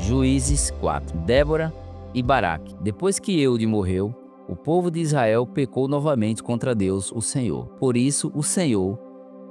Juízes 4. Débora e Baraque. Depois que Eude morreu, o povo de Israel pecou novamente contra Deus, o Senhor. Por isso, o Senhor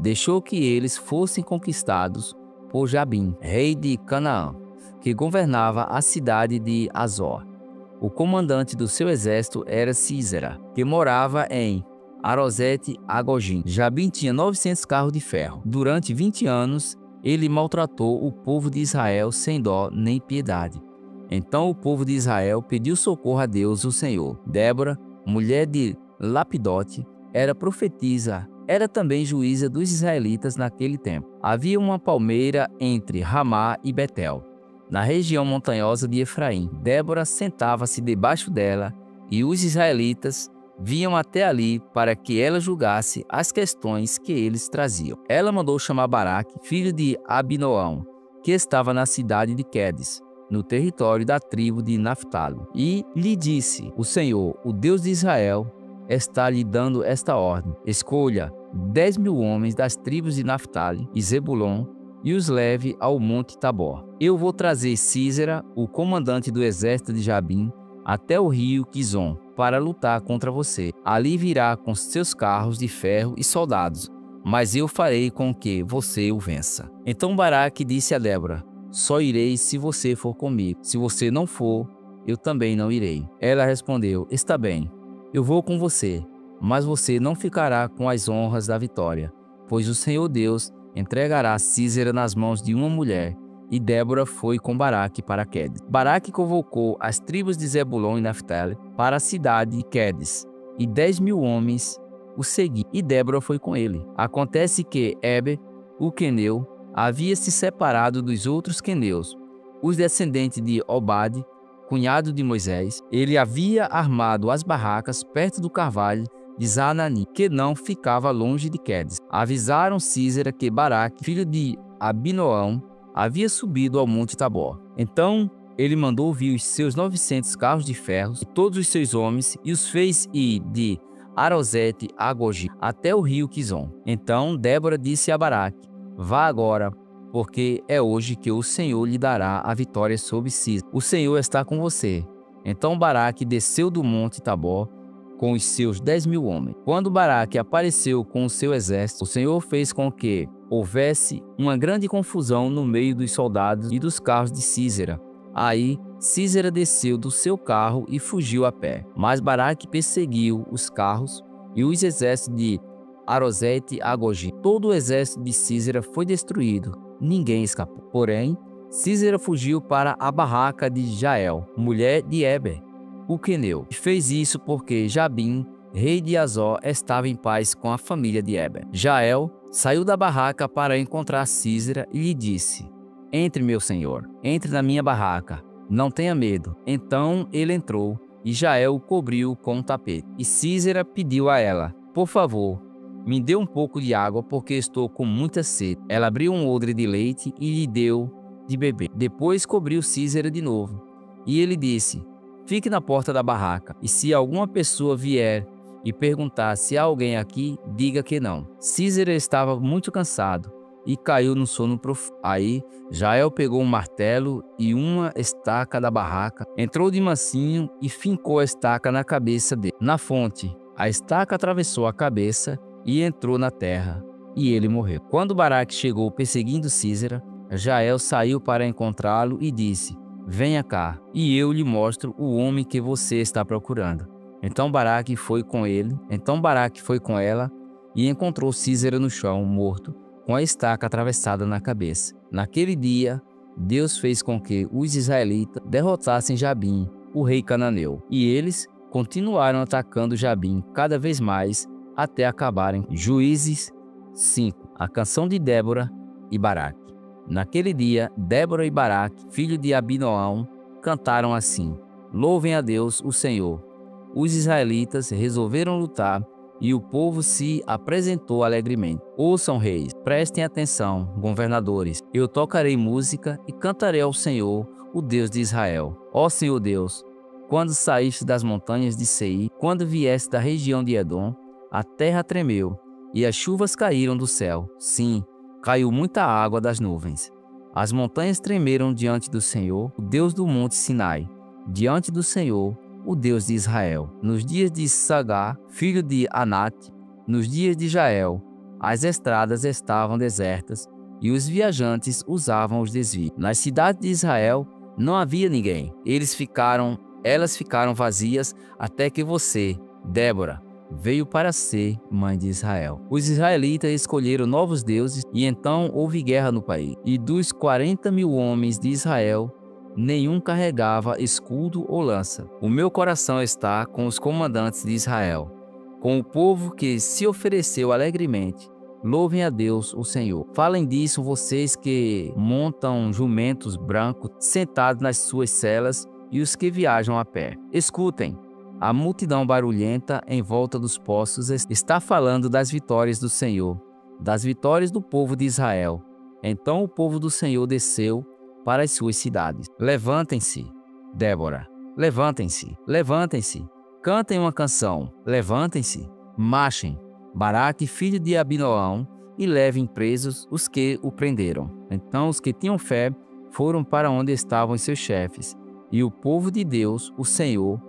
deixou que eles fossem conquistados por Jabim, rei de Canaã, que governava a cidade de Azor. O comandante do seu exército era Sísera, que morava em Arosete-Agogim. Jabim tinha 900 carros de ferro. Durante 20 anos, ele maltratou o povo de Israel sem dó nem piedade. Então o povo de Israel pediu socorro a Deus, o Senhor. Débora, mulher de Lapidote, era profetisa, era também juíza dos israelitas naquele tempo. Havia uma palmeira entre Ramá e Betel, na região montanhosa de Efraim. Débora sentava-se debaixo dela e os israelitas vinham até ali para que ela julgasse as questões que eles traziam. Ela mandou chamar Baraque, filho de Abinoão, que estava na cidade de Quedes, no território da tribo de Naftali, e lhe disse: o Senhor, o Deus de Israel, está lhe dando esta ordem: escolha 10.000 homens das tribos de Naftali e Zebulon e os leve ao monte Tabor. Eu vou trazer Sísera, o comandante do exército de Jabim, até o rio Quizon, para lutar contra você. Ali virá com seus carros de ferro e soldados, mas eu farei com que você o vença. Então Baraque disse a Débora: só irei se você for comigo. Se você não for, eu também não irei. Ela respondeu: está bem, eu vou com você, mas você não ficará com as honras da vitória, pois o Senhor Deus entregará Sísera nas mãos de uma mulher. E Débora foi com Baraque para Quedes. Baraque convocou as tribos de Zebulon e Naftali para a cidade de Quedes, e 10.000 homens o seguiram, e Débora foi com ele. Acontece que Heber, o queneu, havia se separado dos outros queneus, os descendentes de Obade, cunhado de Moisés. Ele havia armado as barracas perto do carvalho de Zananim, que não ficava longe de Quedes. Avisaram Sísera que Baraque, filho de Abinoão, havia subido ao monte Tabor. Então ele mandou vir os seus 900 carros de ferro e todos os seus homens, e os fez ir de Arosete-Agogim até o rio Quizon. Então Débora disse a Baraque: vá agora, porque é hoje que o Senhor lhe dará a vitória sobre Sísera. O Senhor está com você. Então Baraque desceu do monte Tabor com os seus 10.000 homens. Quando Baraque apareceu com o seu exército, o Senhor fez com que houvesse uma grande confusão no meio dos soldados e dos carros de Sísera. Aí Sísera desceu do seu carro e fugiu a pé. Mas Baraque perseguiu os carros e os exércitos de Arosete-Agogim. Todo o exército de Sísera foi destruído, ninguém escapou. Porém, Sísera fugiu para a barraca de Jael, mulher de Heber, o queneu. E fez isso porque Jabim, rei de Azor, estava em paz com a família de Heber. Jael saiu da barraca para encontrar Sísera e lhe disse: entre, meu senhor, entre na minha barraca, não tenha medo. Então ele entrou e Jael o cobriu com um tapete. E Sísera pediu a ela: por favor, me dê um pouco de água, porque estou com muita sede. Ela abriu um odre de leite e lhe deu de beber. Depois cobriu Sísera de novo. E ele disse: fique na porta da barraca, e se alguma pessoa vier e perguntar se há alguém aqui, diga que não. Sísera estava muito cansado e caiu no sono profundo. Aí Jael pegou um martelo e uma estaca da barraca, entrou de mansinho e fincou a estaca na cabeça dele. Na fonte, a estaca atravessou a cabeça e entrou na terra, e ele morreu. Quando Baraque chegou perseguindo Sísera, Jael saiu para encontrá-lo e disse: venha cá, e eu lhe mostro o homem que você está procurando. Então Baraque foi com ela e encontrou Sísera no chão, morto, com a estaca atravessada na cabeça. Naquele dia, Deus fez com que os israelitas derrotassem Jabim, o rei cananeu, e eles continuaram atacando Jabim cada vez mais até acabarem. Juízes 5. A canção de Débora e Baraque. Naquele dia, Débora e Baraque, filho de Abinoão, cantaram assim: louvem a Deus, o Senhor. Os israelitas resolveram lutar e o povo se apresentou alegremente. Ouçam, reis, prestem atenção, governadores. Eu tocarei música e cantarei ao Senhor, o Deus de Israel. Ó Senhor Deus, quando saíste das montanhas de Seir, quando vieste da região de Edom, a terra tremeu e as chuvas caíram do céu. Sim, caiu muita água das nuvens. As montanhas tremeram diante do Senhor, o Deus do monte Sinai, diante do Senhor, o Deus de Israel. Nos dias de Sagá, filho de Anate, nos dias de Jael, as estradas estavam desertas e os viajantes usavam os desvios. Nas cidades de Israel não havia ninguém. Elas ficaram vazias até que você, Débora, veio para ser mãe de Israel. Os israelitas escolheram novos deuses e então houve guerra no país. E dos 40.000 homens de Israel, nenhum carregava escudo ou lança. O meu coração está com os comandantes de Israel, com o povo que se ofereceu alegremente. Louvem a Deus, o Senhor. Falem disso vocês que montam jumentos brancos sentados nas suas celas e os que viajam a pé. Escutem. A multidão barulhenta em volta dos poços está falando das vitórias do Senhor, das vitórias do povo de Israel. Então o povo do Senhor desceu para as suas cidades. Levantem-se, Débora. Levantem-se, levantem-se. Cantem uma canção. Levantem-se, marchem. Baraque, filho de Abinoão, e levem presos os que o prenderam. Então os que tinham fé foram para onde estavam os seus chefes, e o povo de Deus, o Senhor,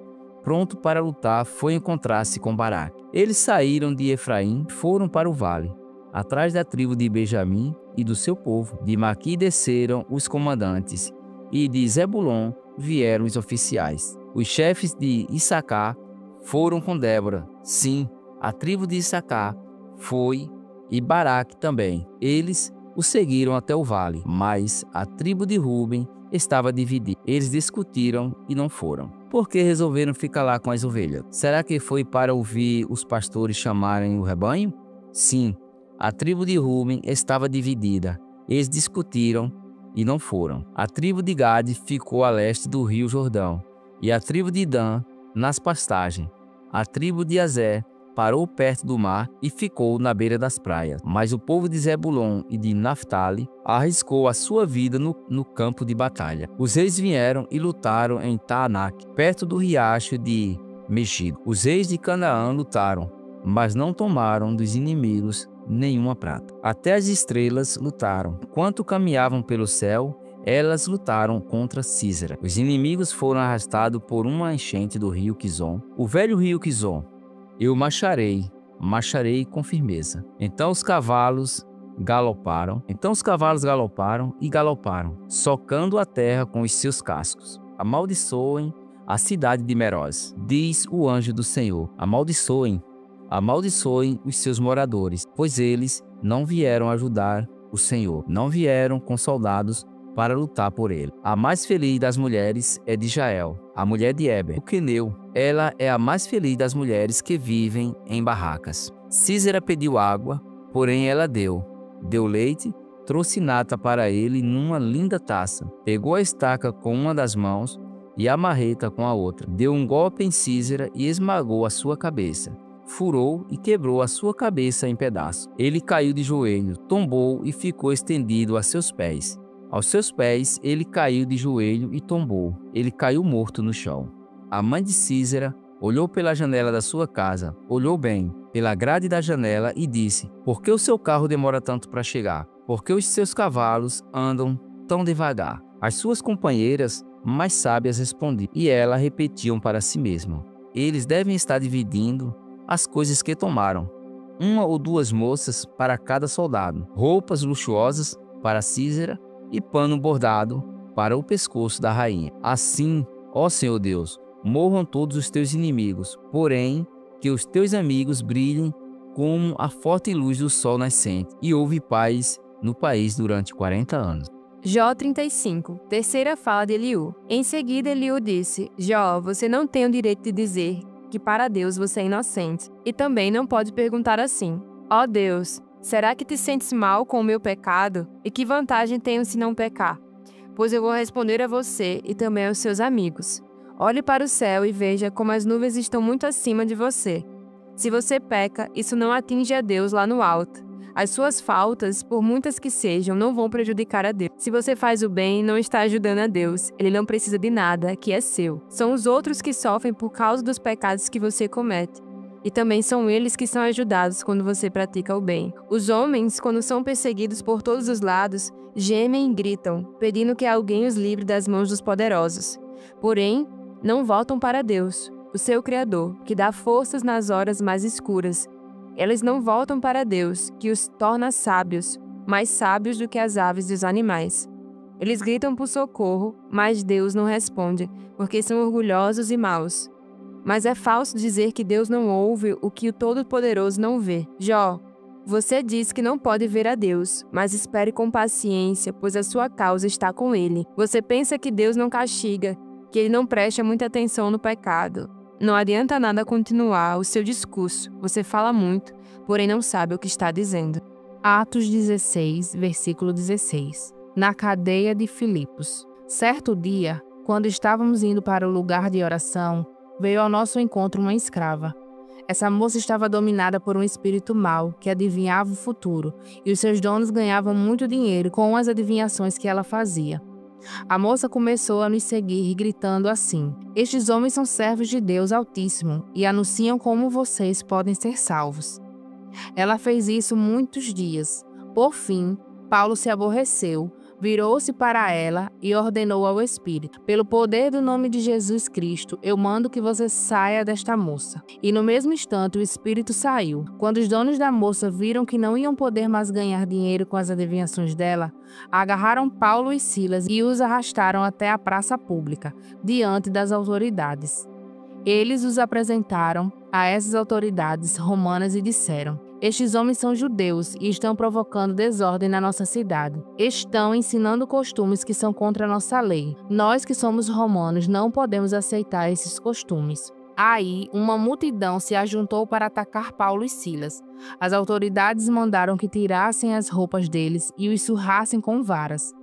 pronto para lutar, foi encontrar-se com Baraque. Eles saíram de Efraim e foram para o vale, atrás da tribo de Benjamim e do seu povo. De Maqui desceram os comandantes, e de Zebulon vieram os oficiais. Os chefes de Issacar foram com Débora. Sim, a tribo de Issacar foi, e Baraque também. Eles o seguiram até o vale, mas a tribo de Ruben estava dividida. Eles discutiram e não foram. Por que resolveram ficar lá com as ovelhas? Será que foi para ouvir os pastores chamarem o rebanho? Sim, a tribo de Ruben estava dividida. Eles discutiram e não foram. A tribo de Gade ficou a leste do rio Jordão, e a tribo de Dan nas pastagens. A tribo de Azer parou perto do mar e ficou na beira das praias. Mas o povo de Zebulon e de Naftali arriscou a sua vida no campo de batalha. Os reis vieram e lutaram em Taanac, perto do riacho de Megido. Os reis de Canaã lutaram, mas não tomaram dos inimigos nenhuma prata. Até as estrelas lutaram. Enquanto caminhavam pelo céu, elas lutaram contra Sísera. Os inimigos foram arrastados por uma enchente do rio Quizon, o velho rio Quizon. Eu marcharei com firmeza. Então os cavalos galoparam e galoparam, socando a terra com os seus cascos. Amaldiçoem a cidade de Meroz, diz o anjo do Senhor. Amaldiçoem os seus moradores, pois eles não vieram ajudar o Senhor, não vieram com soldados para lutar por ele. A mais feliz das mulheres é de Jael, a mulher de Eber, o queneu. Ela é a mais feliz das mulheres que vivem em barracas. Sísera pediu água, porém ela deu leite, trouxe nata para ele numa linda taça. Pegou a estaca com uma das mãos e a marreta com a outra. Deu um golpe em Sísera e esmagou a sua cabeça. Furou e quebrou a sua cabeça em pedaços. Ele caiu de joelhos, tombou e ficou estendido a seus pés. Aos seus pés, ele caiu de joelho e tombou. Ele caiu morto no chão. A mãe de Sísera olhou pela janela da sua casa, olhou bem pela grade da janela e disse: por que o seu carro demora tanto para chegar? Por que os seus cavalos andam tão devagar? As suas companheiras mais sábias respondiam, e ela repetiam para si mesma: eles devem estar dividindo as coisas que tomaram. 1 ou 2 moças para cada soldado, roupas luxuosas para Sísera e pano bordado para o pescoço da rainha. Assim, ó Senhor Deus, morram todos os teus inimigos, porém que os teus amigos brilhem como a forte luz do sol nascente, e houve paz no país durante 40 anos. Jó 35, terceira fala de Eliú. Em seguida, Eliú disse: Jó, você não tem o direito de dizer que para Deus você é inocente, e também não pode perguntar assim: ó Deus, será que te sentes mal com o meu pecado? E que vantagem tenho se não pecar? Pois eu vou responder a você e também aos seus amigos. Olhe para o céu e veja como as nuvens estão muito acima de você. Se você peca, isso não atinge a Deus lá no alto. As suas faltas, por muitas que sejam, não vão prejudicar a Deus. Se você faz o bem, não está ajudando a Deus. Ele não precisa de nada que é seu. São os outros que sofrem por causa dos pecados que você comete. E também são eles que são ajudados quando você pratica o bem. Os homens, quando são perseguidos por todos os lados, gemem e gritam, pedindo que alguém os livre das mãos dos poderosos. Porém, não voltam para Deus, o seu Criador, que dá forças nas horas mais escuras. Eles não voltam para Deus, que os torna sábios, mais sábios do que as aves e os animais. Eles gritam por socorro, mas Deus não responde, porque são orgulhosos e maus. Mas é falso dizer que Deus não ouve o que o Todo-Poderoso não vê. Jó, você diz que não pode ver a Deus, mas espere com paciência, pois a sua causa está com Ele. Você pensa que Deus não castiga, que Ele não presta muita atenção no pecado. Não adianta nada continuar o seu discurso. Você fala muito, porém não sabe o que está dizendo. Atos 16, versículo 16. Na cadeia de Filipos. Certo dia, quando estávamos indo para o lugar de oração, veio ao nosso encontro uma escrava. Essa moça estava dominada por um espírito mau que adivinhava o futuro, e os seus donos ganhavam muito dinheiro com as adivinhações que ela fazia. A moça começou a nos seguir, gritando assim: "Estes homens são servos de Deus Altíssimo e anunciam como vocês podem ser salvos." Ela fez isso muitos dias. Por fim, Paulo se aborreceu, virou-se para ela e ordenou ao espírito: "Pelo poder do nome de Jesus Cristo, eu mando que você saia desta moça." E no mesmo instante o espírito saiu. Quando os donos da moça viram que não iam poder mais ganhar dinheiro com as adivinhações dela, agarraram Paulo e Silas e os arrastaram até a praça pública, diante das autoridades. Eles os apresentaram a essas autoridades romanas e disseram: "Estes homens são judeus e estão provocando desordem na nossa cidade. Estão ensinando costumes que são contra a nossa lei. Nós que somos romanos não podemos aceitar esses costumes." Aí, uma multidão se ajuntou para atacar Paulo e Silas. As autoridades mandaram que tirassem as roupas deles e os surrassem com varas.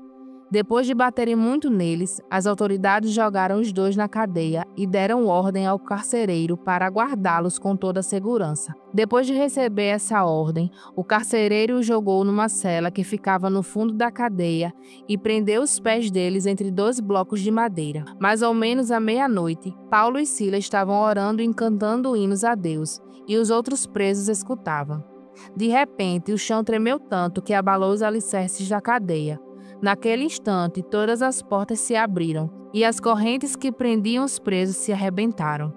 Depois de baterem muito neles, as autoridades jogaram os dois na cadeia e deram ordem ao carcereiro para guardá-los com toda a segurança. Depois de receber essa ordem, o carcereiro os jogou numa cela que ficava no fundo da cadeia e prendeu os pés deles entre 2 blocos de madeira. Mais ou menos à meia-noite, Paulo e Silas estavam orando e cantando hinos a Deus, e os outros presos escutavam. De repente, o chão tremeu tanto que abalou os alicerces da cadeia. Naquele instante, todas as portas se abriram e as correntes que prendiam os presos se arrebentaram.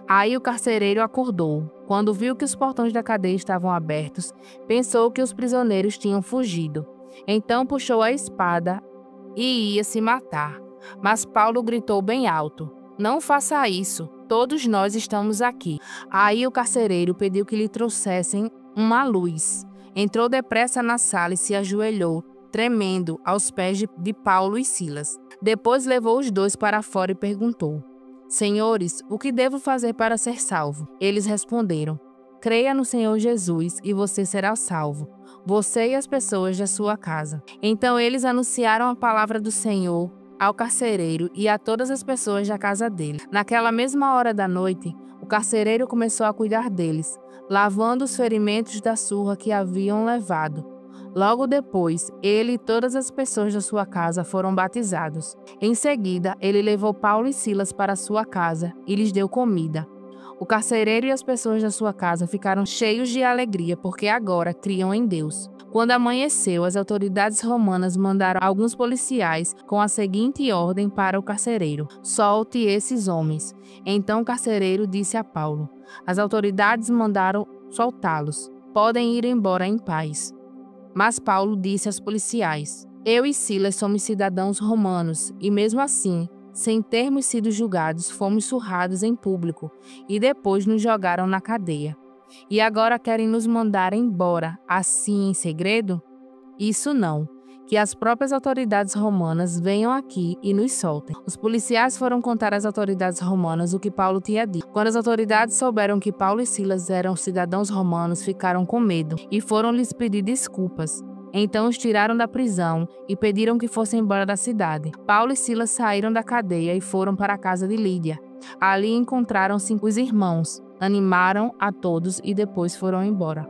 Aí o carcereiro acordou. Quando viu que os portões da cadeia estavam abertos, pensou que os prisioneiros tinham fugido. Então puxou a espada e ia se matar. Mas Paulo gritou bem alto: "Não faça isso, todos nós estamos aqui." Aí o carcereiro pediu que lhe trouxessem uma luz. Entrou depressa na sala e se ajoelhou, tremendo, aos pés de Paulo e Silas. Depois levou os dois para fora e perguntou: "Senhores, o que devo fazer para ser salvo?" Eles responderam: "Creia no Senhor Jesus e você será salvo, você e as pessoas da sua casa." Então eles anunciaram a palavra do Senhor ao carcereiro e a todas as pessoas da casa dele. Naquela mesma hora da noite, o carcereiro começou a cuidar deles, lavando os ferimentos da surra que haviam levado. Logo depois, ele e todas as pessoas da sua casa foram batizados. Em seguida, ele levou Paulo e Silas para sua casa e lhes deu comida. O carcereiro e as pessoas da sua casa ficaram cheios de alegria, porque agora criam em Deus. Quando amanheceu, as autoridades romanas mandaram alguns policiais com a seguinte ordem para o carcereiro: "Solte esses homens." Então o carcereiro disse a Paulo: "As autoridades mandaram soltá-los. Podem ir embora em paz." Mas Paulo disse aos policiais: "Eu e Silas somos cidadãos romanos e mesmo assim, sem termos sido julgados, fomos surrados em público e depois nos jogaram na cadeia. E agora querem nos mandar embora, assim em segredo? Isso não. Que as próprias autoridades romanas venham aqui e nos soltem." Os policiais foram contar às autoridades romanas o que Paulo tinha dito. Quando as autoridades souberam que Paulo e Silas eram cidadãos romanos, ficaram com medo e foram lhes pedir desculpas. Então os tiraram da prisão e pediram que fossem embora da cidade. Paulo e Silas saíram da cadeia e foram para a casa de Lídia. Ali encontraram-se os irmãos, animaram a todos e depois foram embora.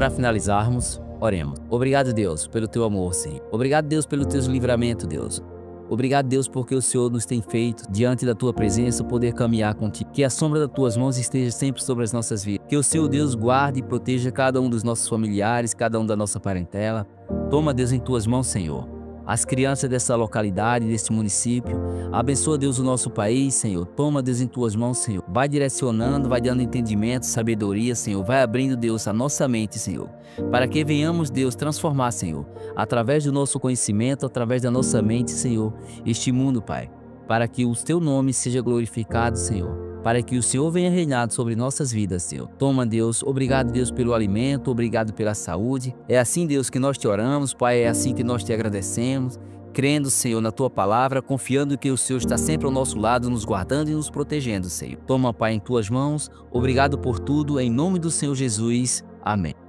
Para finalizarmos, oremos. Obrigado, Deus, pelo teu amor, Senhor. Obrigado, Deus, pelo teu livramento, Deus. Obrigado, Deus, porque o Senhor nos tem feito, diante da tua presença, poder caminhar contigo. Que a sombra das tuas mãos esteja sempre sobre as nossas vidas. Que o Senhor, Deus, guarde e proteja cada um dos nossos familiares, cada um da nossa parentela. Toma, Deus, em tuas mãos, Senhor, as crianças dessa localidade, deste município. Abençoa, Deus, o nosso país, Senhor. Toma, Deus, em tuas mãos, Senhor. Vai direcionando, vai dando entendimento, sabedoria, Senhor. Vai abrindo, Deus, a nossa mente, Senhor, para que venhamos, Deus, transformar, Senhor, através do nosso conhecimento, através da nossa mente, Senhor, este mundo, Pai, para que o teu nome seja glorificado, Senhor, para que o Senhor venha reinar sobre nossas vidas, Senhor. Toma, Deus. Obrigado, Deus, pelo alimento, obrigado pela saúde. É assim, Deus, que nós te oramos, Pai, é assim que nós te agradecemos, crendo, Senhor, na tua palavra, confiando que o Senhor está sempre ao nosso lado, nos guardando e nos protegendo, Senhor. Toma, Pai, em tuas mãos. Obrigado por tudo, em nome do Senhor Jesus. Amém.